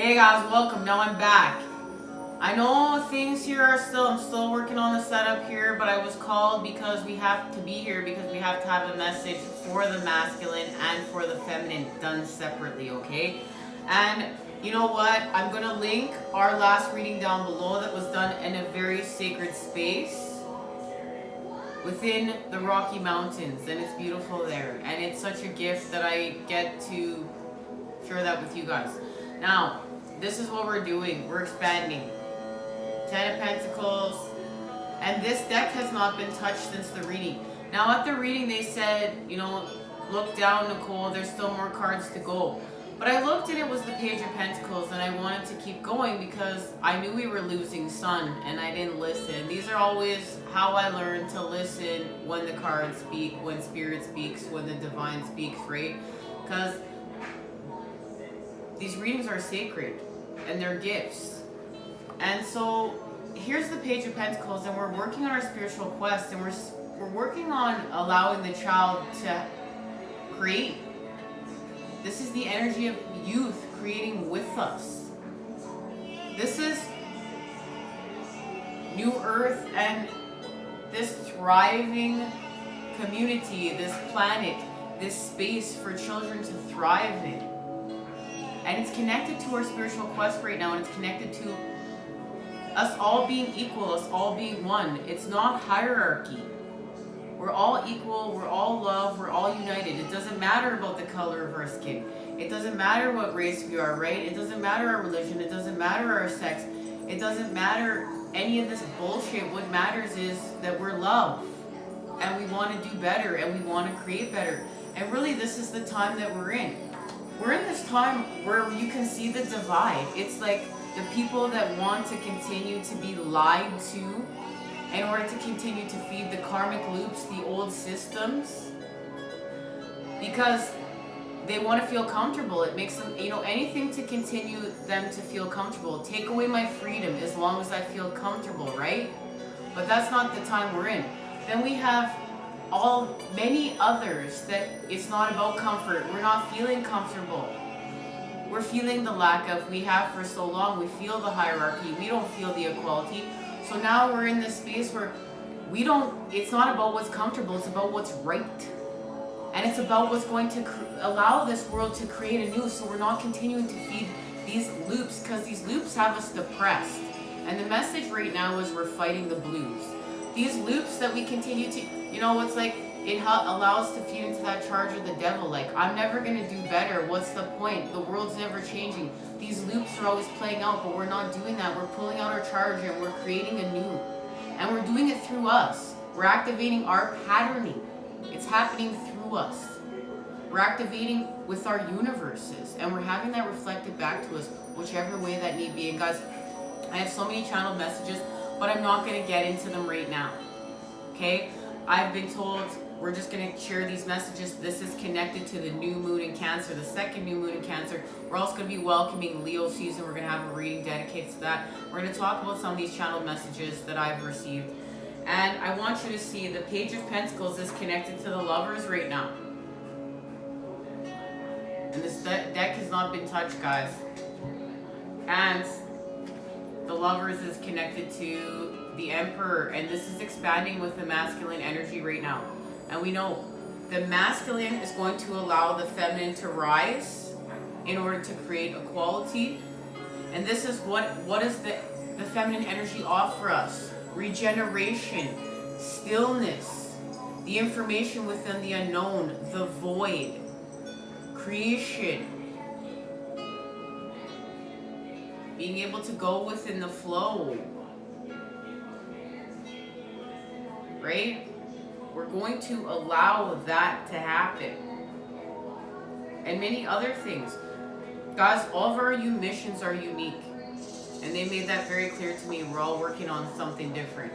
Hey guys, welcome. Now I'm back. I know things here are I'm still working on the setup here, but I was called because we have to be here because we have to have a message for the masculine and for the feminine done separately, okay? And you know what? I'm going to link our last reading down below that was done in a very sacred space within the Rocky Mountains, and it's beautiful there. And it's such a gift that I get to share that with you guys. Now, this is what we're doing. We're expanding. 10 of Pentacles. And this deck has not been touched since the reading. Now, at the reading, they said, you know, look down, Nicole. There's still more cards to go. But I looked and it was the Page of Pentacles, and I wanted to keep going because I knew we were losing sun, and I didn't listen. These are always how I learned to listen when the cards speak, when Spirit speaks, when the Divine speaks, right? Because these readings are sacred and they're gifts. And so here's the Page of Pentacles, and we're working on our spiritual quest, and we're working on allowing the child to create. This is the energy of youth creating with us. This is New Earth and this thriving community, this planet, this space for children to thrive in. And it's connected to our spiritual quest right now, and it's connected to us all being equal, us all being one. It's not hierarchy. We're all equal, we're all love, we're all united. It doesn't matter about the color of our skin. It doesn't matter what race we are, right? It doesn't matter our religion. It doesn't matter our sex. It doesn't matter any of this bullshit. What matters is that we're love, and we want to do better, and we want to create better. And really, this is the time that we're in. We're in this time where you can see the divide. It's like the people that want to continue to be lied to in order to continue to feed the karmic loops, the old systems, because they want to feel comfortable. It makes them, you know, anything to continue them to feel comfortable. Take away my freedom as long as I feel comfortable, right? But that's not the time we're in. Then we have many others that it's not about comfort. We're not feeling comfortable. We're feeling the lack of, we have for so long. We feel the hierarchy. We don't feel the equality. So now we're in this space where it's not about what's comfortable. It's about what's right. And it's about what's going to allow this world to create anew, so we're not continuing to feed these loops, because these loops have us depressed. And the message right now is we're fighting the blues. These loops that we continue to, you know, it's like it allows us to feed into that charge of the devil. Like, I'm never going to do better. What's the point? The world's never changing. These loops are always playing out, but we're not doing that. We're pulling out our charge and we're creating anew. And we're doing it through us. We're activating our patterning. It's happening through us. We're activating with our universes, and we're having that reflected back to us, whichever way that need be. And guys, I have so many channeled messages, but I'm not going to get into them right now. Okay? I've been told we're just going to share these messages. This is connected to the new moon in Cancer, the second new moon in Cancer. We're also going to be welcoming Leo season. We're going to have a reading dedicated to that. We're going to talk about some of these channeled messages that I've received. And I want you to see the Page of Pentacles is connected to the Lovers right now. And this deck has not been touched, guys. And the Lovers is connected to the Emperor, and this is expanding with the masculine energy right now. And we know the masculine is going to allow the feminine to rise in order to create equality. And this is what does the feminine energy offer us? Regeneration, stillness, the information within the unknown, the void, creation, being able to go within the flow, right? We're going to allow that to happen. And many other things. Guys, all of our missions are unique. And they made that very clear to me. We're all working on something different.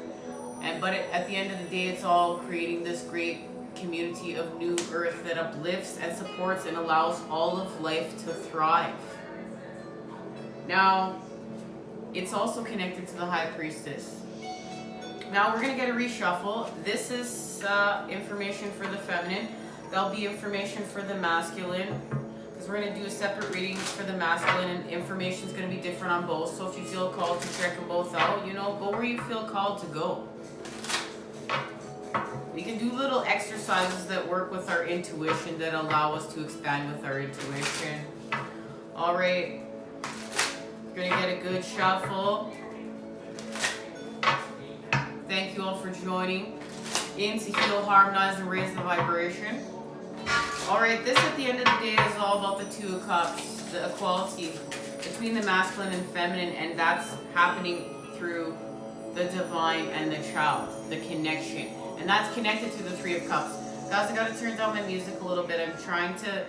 But at the end of the day, it's all creating this great community of New Earth that uplifts and supports and allows all of life to thrive. Now, it's also connected to the High Priestess. Now, we're going to get a reshuffle. This is information for the feminine. There'll be information for the masculine, because because we're going to do a separate reading for the masculine, and information is going to be different on both. So if you feel called to check them both out, you know, go where you feel called to go. We can do little exercises that work with our intuition, that allow us to expand with our intuition. All right, we're going to get a good shuffle. Thank you all for joining in to heal, harmonize, and raise the vibration. All right, this at the end of the day is all about the Two of Cups, the equality between the masculine and feminine, and that's happening through the divine and the child, the connection. And that's connected to the Three of Cups. Guys, I got to turn down my music a little bit. I'm trying to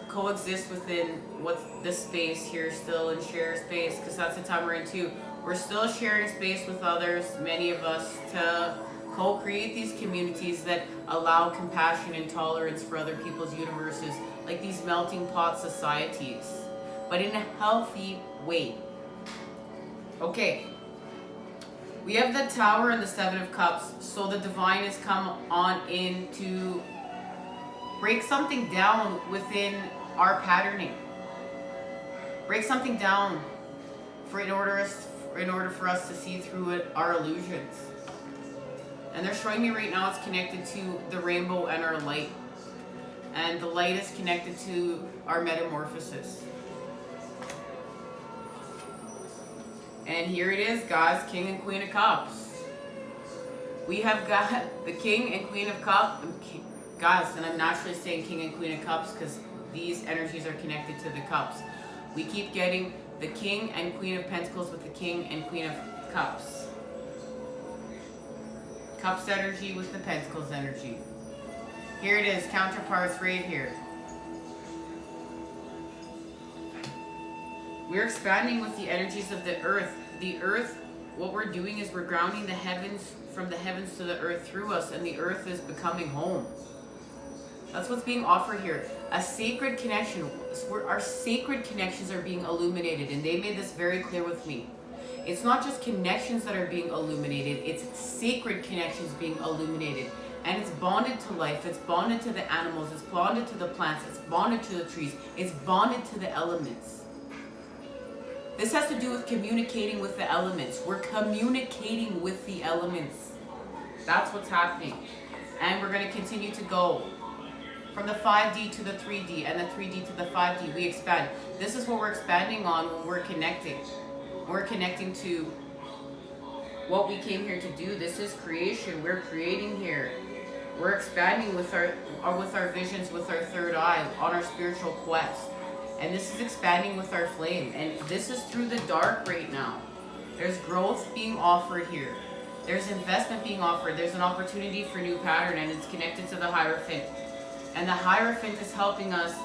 coexist within what's the space here still, and share space, because that's the time we're in too. We're still sharing space with others, many of us, to co-create these communities that allow compassion and tolerance for other people's universes, like these melting pot societies, but in a healthy way. Okay. We have the Tower and the Seven of Cups. So the divine has come on in to break something down within our patterning. Break something down in order for us to see through it our illusions. And they're showing me right now it's connected to the rainbow and our light. And the light is connected to our metamorphosis. And here it is, guys, King and Queen of Cups. We have got the King and Queen of Cups. Guys, and I'm naturally saying King and Queen of Cups because these energies are connected to the cups. We keep getting the King and Queen of Pentacles with the King and Queen of Cups. Cups energy with the Pentacles energy. Here it is, counterparts right here. We're expanding with the energies of the earth. The earth, what we're doing is we're grounding the heavens, from the heavens to the earth through us, and the earth is becoming home. That's what's being offered here. A sacred connection. Where our sacred connections are being illuminated, and they made this very clear with me. It's not just connections that are being illuminated, it's sacred connections being illuminated. And it's bonded to life, it's bonded to the animals, it's bonded to the plants, it's bonded to the trees, it's bonded to the elements. This has to do with communicating with the elements. We're communicating with the elements. That's what's happening. And we're going to continue to go from the 5D to the 3D and the 3D to the 5D. We expand. This is what we're expanding on when we're connecting. We're connecting to what we came here to do. This is creation. We're creating here. We're expanding with our visions, with our third eye, on our spiritual quest. And this is expanding with our flame. And this is through the dark right now. There's growth being offered here. There's investment being offered. There's an opportunity for new pattern, and it's connected to the Hierophant. And the Hierophant is helping us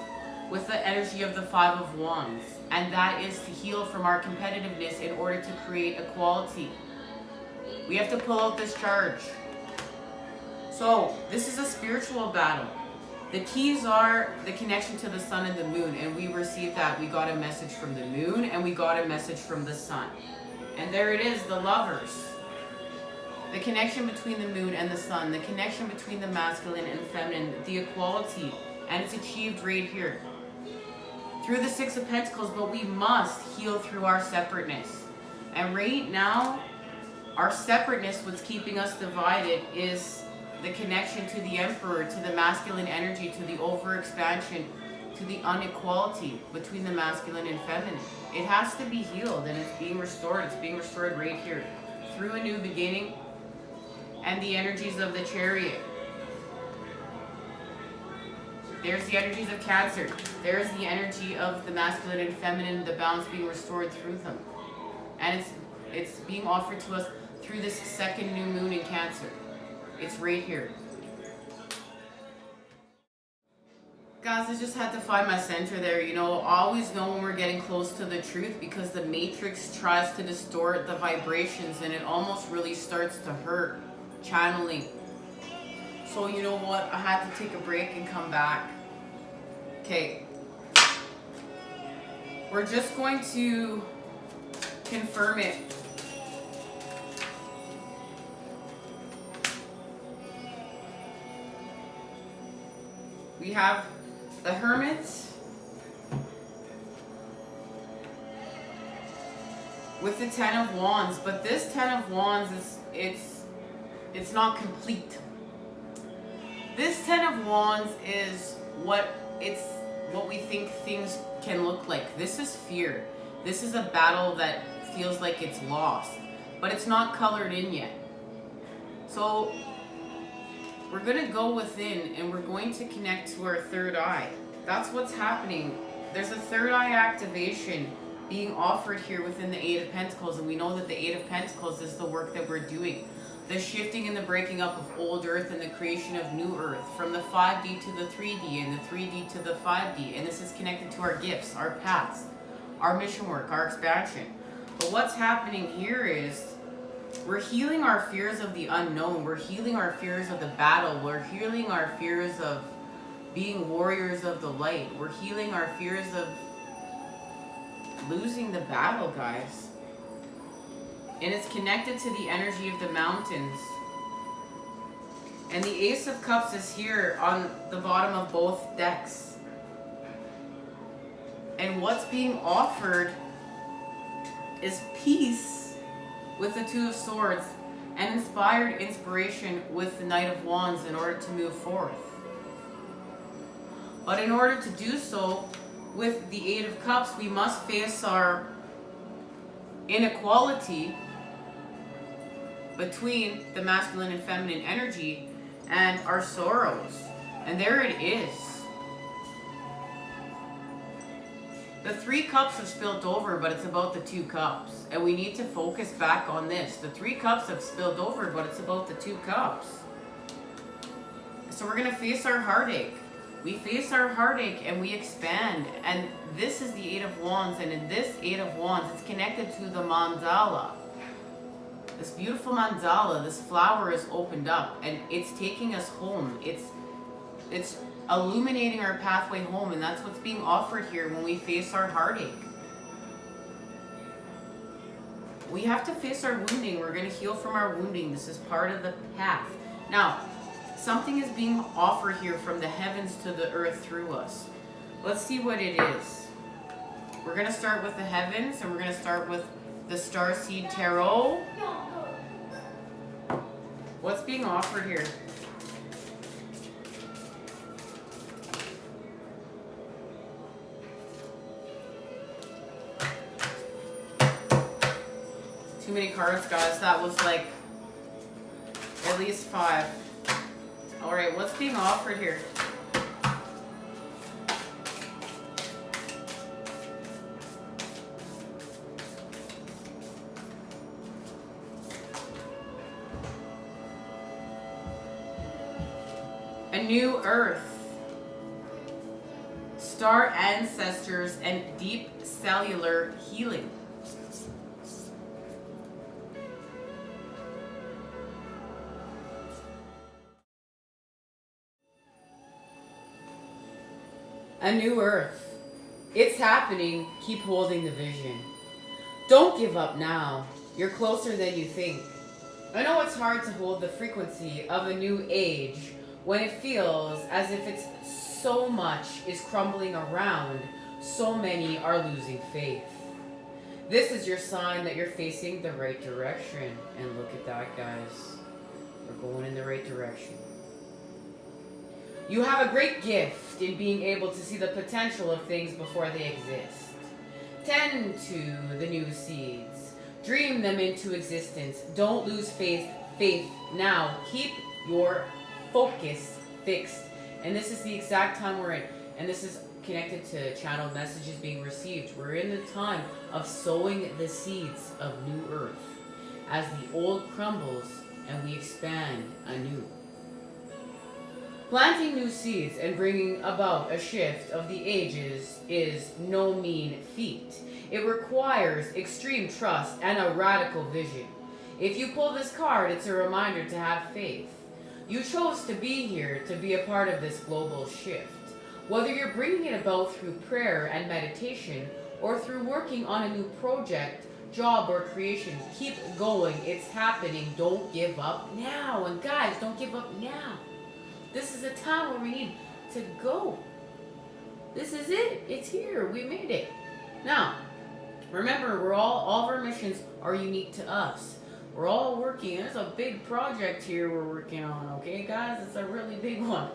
with the energy of the Five of Wands. And that is to heal from our competitiveness in order to create equality. We have to pull out this charge. So this is a spiritual battle. The keys are the connection to the sun and the moon, and we received that. We got a message from the moon, and we got a message from the sun. And there it is, the lovers. The connection between the moon and the sun, the connection between the masculine and feminine, the equality, and it's achieved right here. Through the Six of Pentacles, but we must heal through our separateness. And right now, our separateness, what's keeping us divided, is the connection to the Emperor, to the masculine energy, to the overexpansion, to the inequality between the masculine and feminine. It has to be healed, and it's being restored. It's being restored right here through a new beginning and the energies of the Chariot. There's the energies of Cancer. There's the energy of the masculine and feminine, the balance being restored through them. And it's being offered to us through this second new moon in Cancer. It's right here. Guys, I just had to find my center there. You know, always know when we're getting close to the truth, because the matrix tries to distort the vibrations, and it almost really starts to hurt channeling. So you know what? I had to take a break and come back. Okay. We're just going to confirm it. We have the Hermit, with the Ten of Wands, but this Ten of Wands it's not complete. This Ten of Wands is what we think things can look like. This is fear. This is a battle that feels like it's lost, but it's not colored in yet. So we're going to go within and we're going to connect to our third eye. That's what's happening. There's a third eye activation being offered here within the Eight of Pentacles, and we know that the Eight of Pentacles is the work that we're doing. The shifting and the breaking up of old earth and the creation of new earth, from the 5D to the 3D and the 3D to the 5D. And this is connected to our gifts, our paths, our mission work, our expansion. But what's happening here is we're healing our fears of the unknown. We're healing our fears of the battle. We're healing our fears of being warriors of the light. We're healing our fears of losing the battle, guys. And it's connected to the energy of the mountains. And the Ace of Cups is here on the bottom of both decks. And what's being offered is peace with the Two of Swords and inspired inspiration with the Knight of Wands in order to move forth. But in order to do so, with the Eight of Cups, we must face our inequality between the masculine and feminine energy and our sorrows. And there it is. The Three Cups have spilled over, but it's about the Two Cups. And we need to focus back on this. The Three Cups have spilled over, but it's about the Two Cups. So we're going to face our heartache. We face our heartache and we expand. And this is the Eight of Wands. And in this Eight of Wands, it's connected to the mandala. This beautiful mandala, this flower is opened up and it's taking us home. It's illuminating our pathway home, and that's what's being offered here when we face our heartache. We have to face our wounding. We're going to heal from our wounding. This is part of the path. Now, something is being offered here from the heavens to the earth through us. Let's see what it is. We're going to start with the heavens, and we're going to start with the Starseed Tarot. What's being offered here? Too many cards, guys. That was like at least 5. Alright, what's being offered here? A new earth, star ancestors, and deep cellular healing. A new earth. It's happening. Keep holding the vision. Don't give up now. You're closer than you think. I know it's hard to hold the frequency of a new age when it feels as if it's so much is crumbling around, so many are losing faith. This is your sign that you're facing the right direction. And look at that, guys. We're going in the right direction. You have a great gift in being able to see the potential of things before they exist. Tend to the new seeds. Dream them into existence. Don't lose faith now. Keep your focus fixed. And this is the exact time we're in. And this is connected to channeled messages being received. We're in the time of sowing the seeds of new earth as the old crumbles and we expand anew. Planting new seeds and bringing about a shift of the ages is no mean feat. It requires extreme trust and a radical vision. If you pull this card, it's a reminder to have faith. You chose to be here to be a part of this global shift. Whether you're bringing it about through prayer and meditation or through working on a new project, job, or creation, keep going. It's happening. Don't give up now. And guys, don't give up now. This is a time where we need to go. This is it. It's here. We made it. Now, Remember, we're all of our missions are unique to us. We're all working. There's a big project here we're working on, okay, guys? It's a really big one.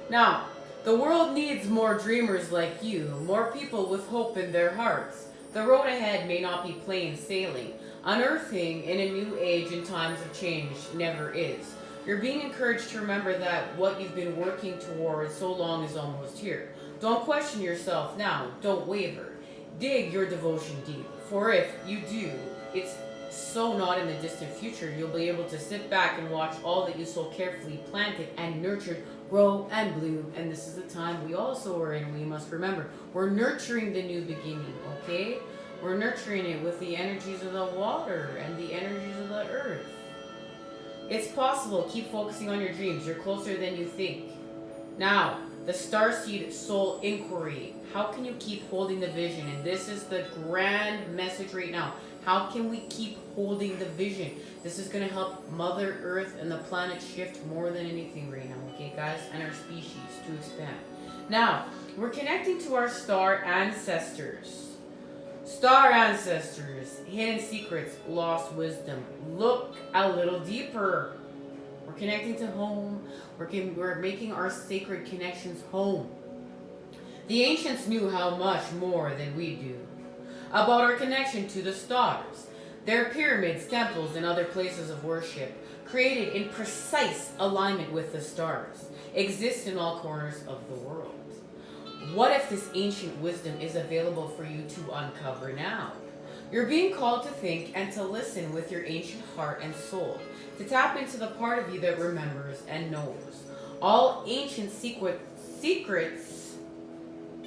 Now, the world needs more dreamers like you, more people with hope in their hearts. The road ahead may not be plain sailing. Unearthing in a new age in times of change never is. You're being encouraged to remember that what you've been working towards so long is almost here. Don't question yourself now. Don't waver. Dig your devotion deep. For if you do, it's so not in the distant future, you'll be able to sit back and watch all that you so carefully planted and nurtured grow and bloom. And this is the time we also are in. We must remember, we're nurturing the new beginning, okay? We're nurturing it with the energies of the water and the energies of the earth. It's possible. Keep focusing on your dreams. You're closer than you think. Now, the Starseed Soul Inquiry. How can you keep holding the vision? And this is the grand message right now. How can we keep holding the vision? This is going to help Mother Earth and the planet shift more than anything right now, okay, guys? And our species to expand. Now, we're connecting to our star ancestors. Star ancestors, hidden secrets, lost wisdom. Look a little deeper. We're connecting to home. We're making our sacred connections home. The ancients knew how much more than we do about our connection to the stars. Their pyramids, temples, and other places of worship, created in precise alignment with the stars, exist in all corners of the world. What if this ancient wisdom is available for you to uncover now? You're being called to think and to listen with your ancient heart and soul, to tap into the part of you that remembers and knows. All ancient secrets,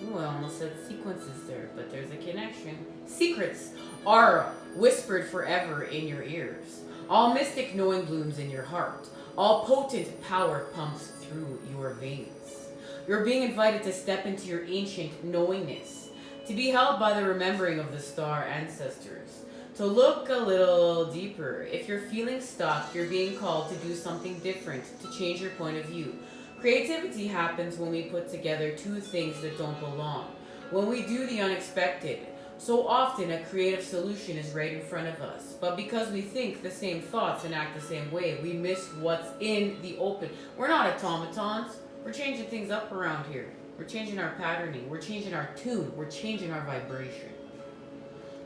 I almost said sequences there, but there's a connection. Secrets are whispered forever in your ears. All mystic knowing blooms in your heart. All potent power pumps through your veins. You're being invited to step into your ancient knowingness, to be held by the remembering of the star ancestors, to look a little deeper. If you're feeling stuck, you're being called to do something different, to change your point of view. Creativity happens when we put together two things that don't belong, when we do the unexpected. So often a creative solution is right in front of us, but because we think the same thoughts and act the same way, we miss what's in the open. We're not automatons. We're changing things up around here. We're changing our patterning. We're changing our tune. We're changing our vibration.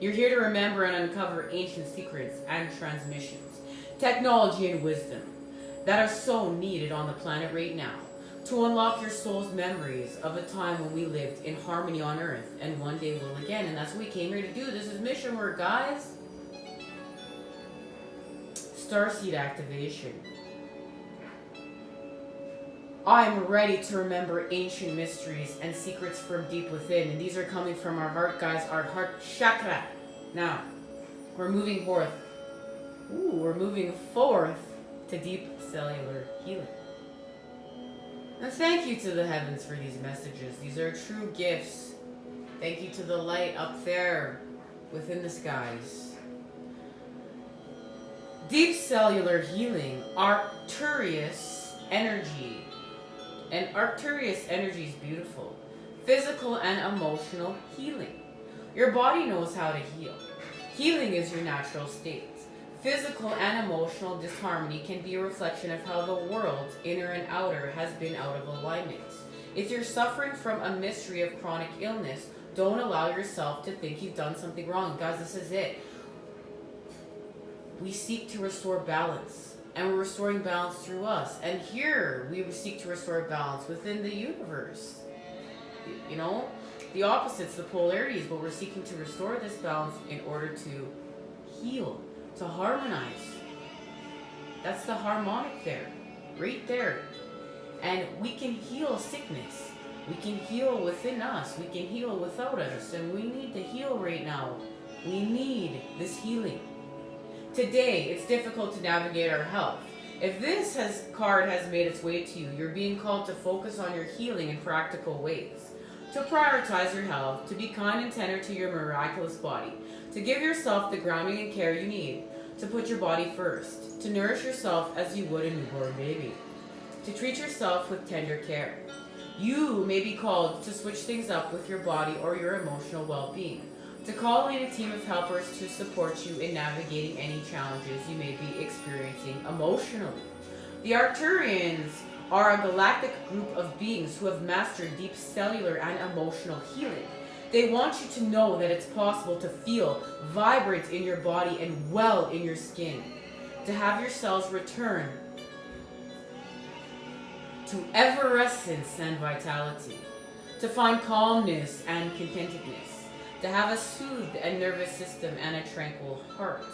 You're here to remember and uncover ancient secrets and transmissions, technology and wisdom that are so needed on the planet right now, to unlock your soul's memories of a time when we lived in harmony on Earth and one day will again. And that's what we came here to do. This is mission work, guys. Starseed activation. I'm ready to remember ancient mysteries and secrets from deep within. And these are coming from our heart, guys, our heart chakra. Now, we're moving forth. We're moving forth to deep cellular healing. And thank you to the heavens for these messages. These are true gifts. Thank you to the light up there within the skies. Deep cellular healing, Arcturus energy. And Arcturus energy is beautiful. Physical and emotional healing. Your body knows how to heal. Healing is your natural state. Physical and emotional disharmony can be a reflection of how the world, inner and outer, has been out of alignment. If you're suffering from a mystery of chronic illness, don't allow yourself to think you've done something wrong. Guys, this is it. We seek to restore balance. And we're restoring balance through us. And here, we seek to restore balance within the universe. You know, the opposites, the polarities, but we're seeking to restore this balance in order to heal, to harmonize. That's the harmonic there, right there. And we can heal sickness. We can heal within us. We can heal without us. And we need to heal right now. We need this healing. Today, it's difficult to navigate our health. If this card has made its way to you, you're being called to focus on your healing in practical ways, to prioritize your health, to be kind and tender to your miraculous body, to give yourself the grounding and care you need, to put your body first, to nourish yourself as you would a newborn baby, to treat yourself with tender care. You may be called to switch things up with your body or your emotional well-being, To call in a team of helpers to support you in navigating any challenges you may be experiencing emotionally. The Arcturians are a galactic group of beings who have mastered deep cellular and emotional healing. They want you to know that it's possible to feel vibrant in your body and well in your skin, to have your cells return to effervescence and vitality, to find calmness and contentedness, to have a soothed and nervous system and a tranquil heart.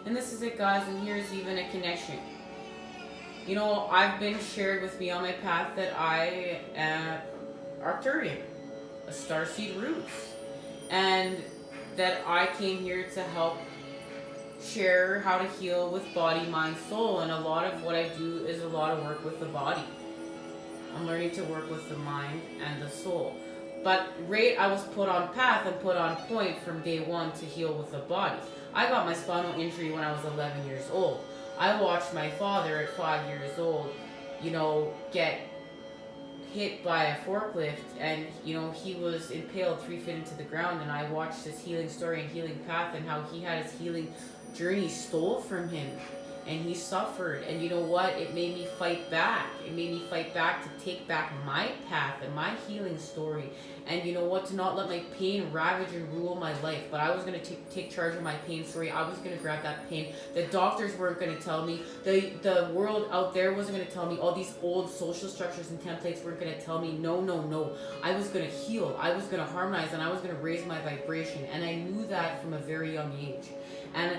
And this is it, guys, and here's even a connection. You know, I've been shared with me on my path that I am Arcturian, a starseed roots, and that I came here to help share how to heal with body, mind, soul, and a lot of what I do is a lot of work with the body. I'm learning to work with the mind and the soul. But I was put on path and put on point from day one to heal with the body. I got my spinal injury when I was 11 years old. I watched my father at 5 years old, you know, get hit by a forklift, and, you know, he was impaled 3 feet into the ground, and I watched his healing story and healing path and how he had his healing journey stole from him. And he suffered, and you know what? It made me fight back. It made me fight back to take back my path and my healing story. And you know what? To not let my pain ravage and rule my life. But I was going to take charge of my pain story. I was going to grab that pain. The doctors weren't going to tell me. The world out there wasn't going to tell me. All these old social structures and templates weren't going to tell me. No, no, no. I was going to heal. I was going to harmonize, and I was going to raise my vibration. And I knew that from a very young age. And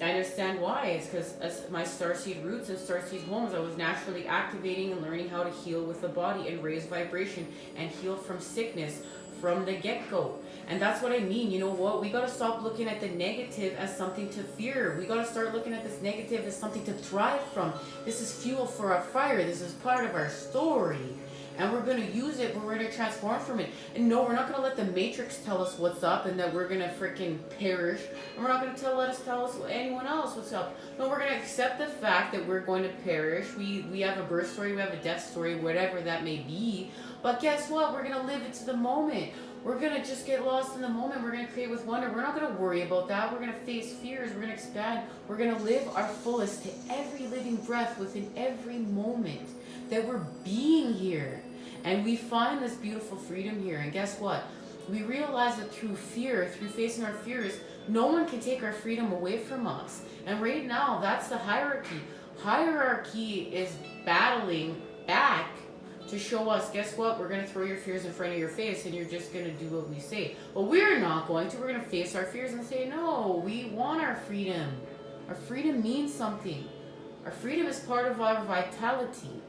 I understand why. It's because as my starseed roots and starseed homes, I was naturally activating and learning how to heal with the body and raise vibration and heal from sickness from the get-go. And that's what I mean. You know what? We got to stop looking at the negative as something to fear. We got to start looking at this negative as something to thrive from. This is fuel for our fire. This is part of our story. And we're going to use it, but we're going to transform from it. And no, we're not going to let the Matrix tell us what's up and that we're going to freaking perish. And we're not going to let us tell us anyone else what's up. No, we're going to accept the fact that we're going to perish. We have a birth story, we have a death story, whatever that may be. But guess what? We're going to live into the moment. We're going to just get lost in the moment. We're going to create with wonder. We're not going to worry about that. We're going to face fears. We're going to expand. We're going to live our fullest to every living breath within every moment that we're being here. And we find this beautiful freedom here. And guess what? We realize that through fear, through facing our fears, no one can take our freedom away from us. And right now, that's the hierarchy. Hierarchy is battling back to show us, guess what? We're going to throw your fears in front of your face and you're just going to do what we say. But we're not going to. We're going to face our fears and say, no, we want our freedom. Our freedom means something. Our freedom is part of our vitality.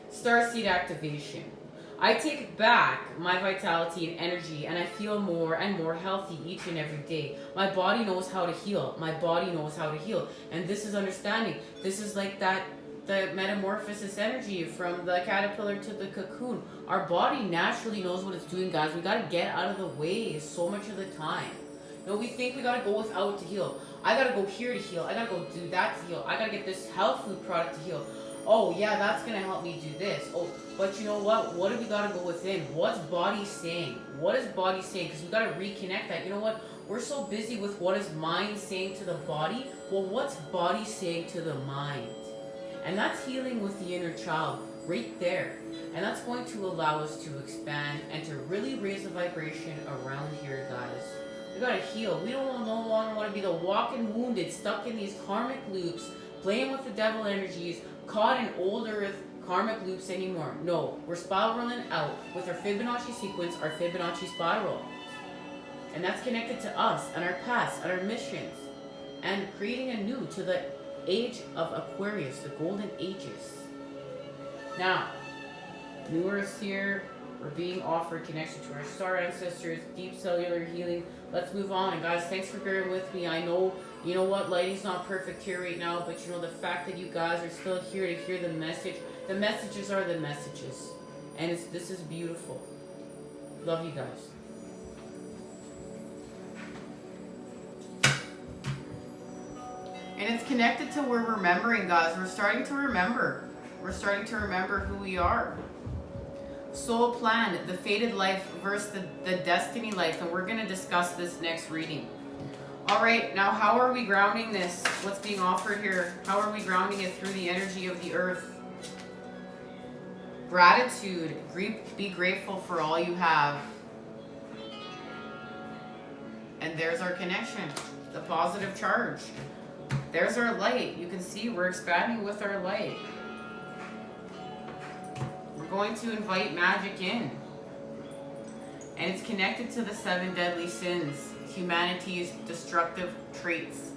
Starseed activation. I take back my vitality and energy, and I feel more and more healthy each and every day. My body knows how to heal. My body knows how to heal. And this is understanding. This is like the metamorphosis energy from the caterpillar to the cocoon. Our body naturally knows what it's doing, guys. We got to get out of the way so much of the time. You know, we think we got to go without to heal. I got to go here to heal. I got to go do that to heal. I got to get this health food product to heal. Oh, yeah, that's going to help me do this. Oh, but you know what? What do we got to go within? What's body saying? What is body saying? Because we got to reconnect that. You know what? We're so busy with what is mind saying to the body. Well, what's body saying to the mind? And that's healing with the inner child right there. And that's going to allow us to expand and to really raise the vibration around here, guys. We got to heal. We don't no longer want to be the walking wounded, stuck in these karmic loops, playing with the devil energies, caught in older karmic loops anymore. No, we're spiraling out with our Fibonacci sequence, our Fibonacci spiral. And that's connected to us and our past and our missions. And creating a new to the age of Aquarius, the golden ages. Now, New Earth's here. We're being offered connection to our star ancestors, deep cellular healing. Let's move on. And guys, thanks for bearing with me. I know, you know what, lighting's not perfect here right now, but you know, the fact that you guys are still here to hear the message. The messages are the messages. And this is beautiful. Love you guys. And it's connected to we're remembering, guys. We're starting to remember. We're starting to remember who we are. Soul plan, the fated life versus the destiny life. And we're going to discuss this next reading. All right, now how are we grounding this? What's being offered here? How are we grounding it through the energy of the earth? Gratitude. Be grateful for all you have. And there's our connection. The positive charge. There's our light. You can see we're expanding with our light. We're going to invite magic in. And it's connected to the 7 deadly sins, humanity's destructive traits.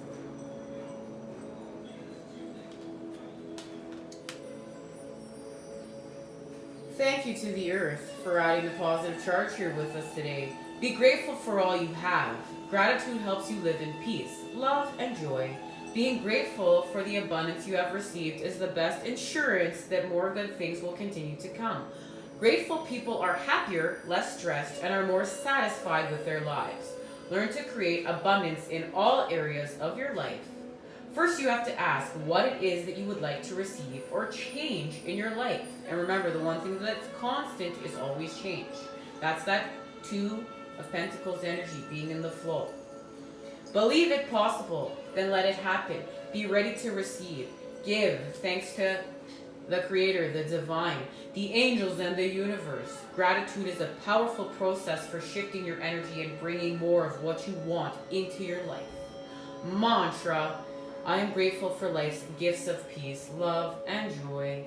Thank you to the earth for adding the positive charge here with us today. Be grateful for all you have. Gratitude helps you live in peace, love, and joy. Being grateful for the abundance you have received is the best insurance that more good things will continue to come. Grateful people are happier, less stressed, and are more satisfied with their lives. Learn to create abundance in all areas of your life. First, you have to ask what it is that you would like to receive or change in your life. And remember, the one thing that's constant is always change. That's that 2 of Pentacles energy, being in the flow. Believe it possible, then let it happen. Be ready to receive. Give thanks to the Creator, the Divine, the angels, and the universe. Gratitude is a powerful process for shifting your energy and bringing more of what you want into your life. Mantra: I am grateful for life's gifts of peace, love, and joy.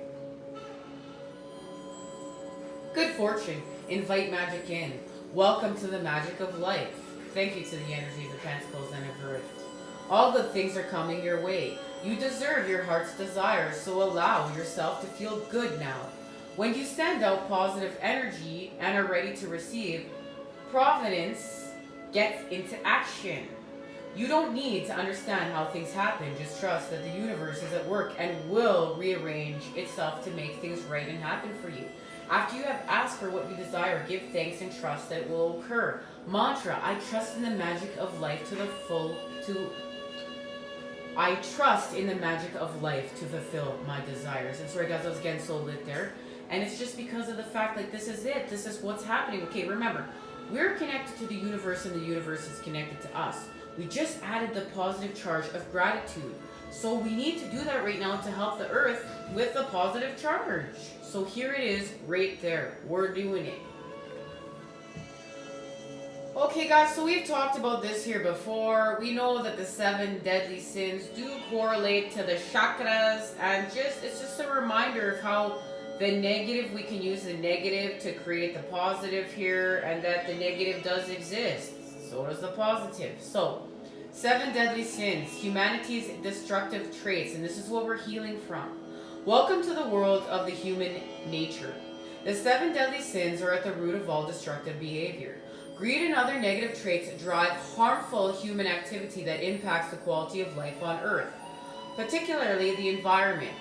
Good fortune. Invite magic in. Welcome to the magic of life. Thank you to the energy of the Pentacles and of Earth. All good things are coming your way. You deserve your heart's desires, so allow yourself to feel good now. When you send out positive energy and are ready to receive, providence gets into action. You don't need to understand how things happen. Just trust that the universe is at work and will rearrange itself to make things right and happen for you. After you have asked for what you desire, give thanks and trust that it will occur. Mantra: I trust in the magic of life to the full I trust in the magic of life to fulfill my desires. And sorry guys, I was getting so lit there. And it's just because of the fact, like, this is it. This is what's happening. Okay, remember, we're connected to the universe and the universe is connected to us. We just added the positive charge of gratitude. So we need to do that right now to help the earth with the positive charge. So here it is right there. We're doing it. Okay guys, so we've talked about this here before. We know that the 7 deadly sins do correlate to the chakras, and it's just a reminder of how the negative, we can use the negative to create the positive here, and that the negative does exist. So does the positive. So 7 deadly sins, humanity's destructive traits, and this is what we're healing from. Welcome to the world of the human nature. The 7 deadly sins are at the root of all destructive behavior. Greed and other negative traits drive harmful human activity that impacts the quality of life on Earth, particularly the environment.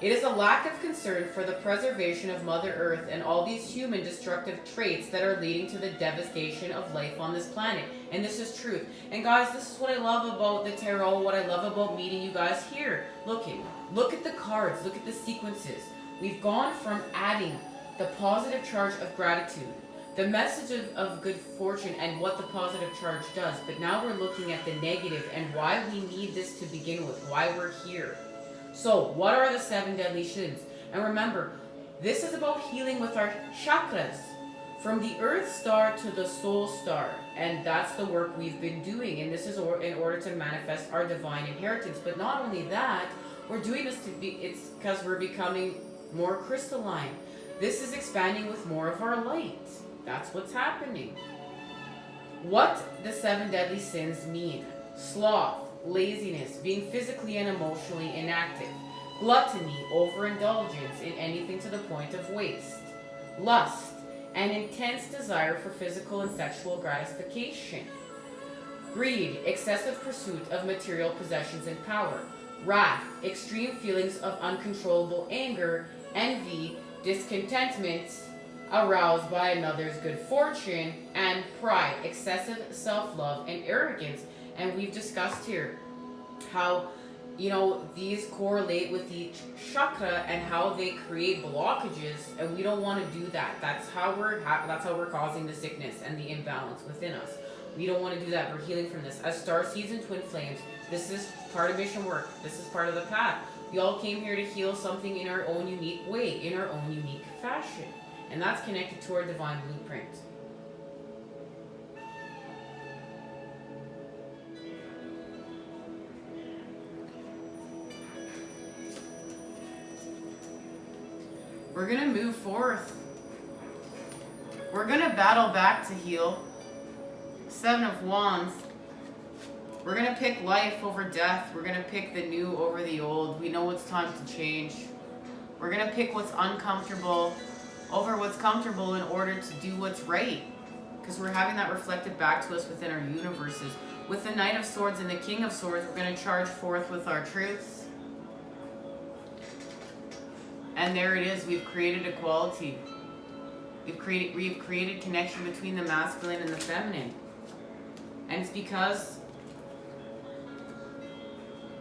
It is a lack of concern for the preservation of Mother Earth and all these human destructive traits that are leading to the devastation of life on this planet. And this is truth. And guys, this is what I love about the tarot, what I love about meeting you guys here. Look at the cards, look at the sequences. We've gone from adding the positive charge of gratitude, the message of good fortune and what the positive charge does, but now we're looking at the negative and why we need this to begin with, why we're here. So, what are the 7 deadly sins? And remember, this is about healing with our chakras, from the Earth star to the soul star, and that's the work we've been doing, and this is in order to manifest our divine inheritance. But not only that, we're doing this it's because we're becoming more crystalline. This is expanding with more of our light. That's what's happening. What the 7 deadly sins mean: sloth, laziness, being physically and emotionally inactive; gluttony, overindulgence in anything to the point of waste; lust, an intense desire for physical and sexual gratification; greed, excessive pursuit of material possessions and power; wrath, extreme feelings of uncontrollable anger; envy, discontentment aroused by another's good fortune; and pride, excessive self-love and arrogance. And we've discussed here how you know, these correlate with each chakra and how they create blockages, and we don't want to do that. That's how we're causing the sickness and the imbalance within us. We don't want to do that. We're healing from this. As Starseeds and Twin Flames, this is part of mission work. This is part of the path. We all came here to heal something in our own unique way, in our own unique fashion. And that's connected to our divine blueprint. We're going to move forth. We're going to battle back to heal. 7 of Wands. We're going to pick life over death. We're going to pick the new over the old. We know it's time to change. We're going to pick what's uncomfortable over what's comfortable in order to do what's right. Because we're having that reflected back to us within our universes. With the Knight of Swords and the King of Swords, we're going to charge forth with our truths. And there it is. We've created equality. We've created connection between the masculine and the feminine. And it's because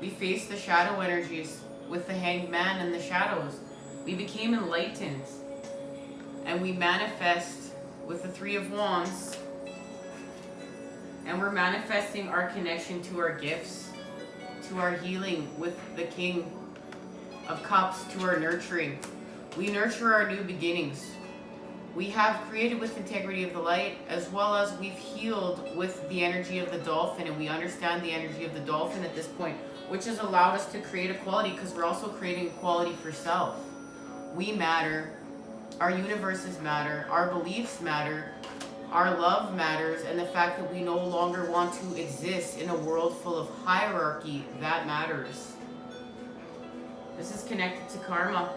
we faced the shadow energies with the Hanged Man and the shadows. We became enlightened. And we manifest with the 3 of Wands. And we're manifesting our connection to our gifts, to our healing with the King of Cups, to our nurturing. We nurture our new beginnings. We have created with integrity of the light, as well as we've healed with the energy of the dolphin, and we understand the energy of the dolphin at this point, which has allowed us to create equality, because we're also creating equality for self. We matter. Our universes matter. Our beliefs matter. Our love matters, and the fact that we no longer want to exist in a world full of hierarchy, that matters. This is connected to karma.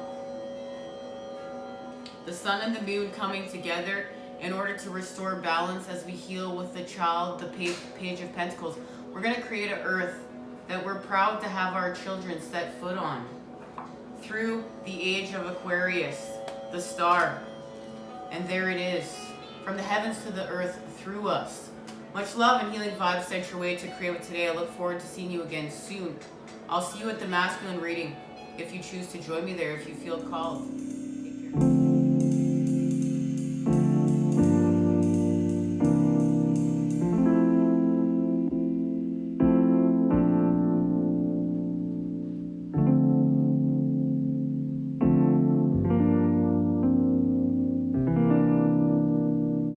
The sun and the moon coming together in order to restore balance as we heal with the child, the Page of Pentacles. We're going to create an earth that we're proud to have our children set foot on. Through the age of Aquarius, the star. And there it is. From the heavens to the earth, through us. Much love and healing vibes sent your way to create with today. I look forward to seeing you again soon. I'll see you at the masculine reading if you choose to join me there, if you feel called.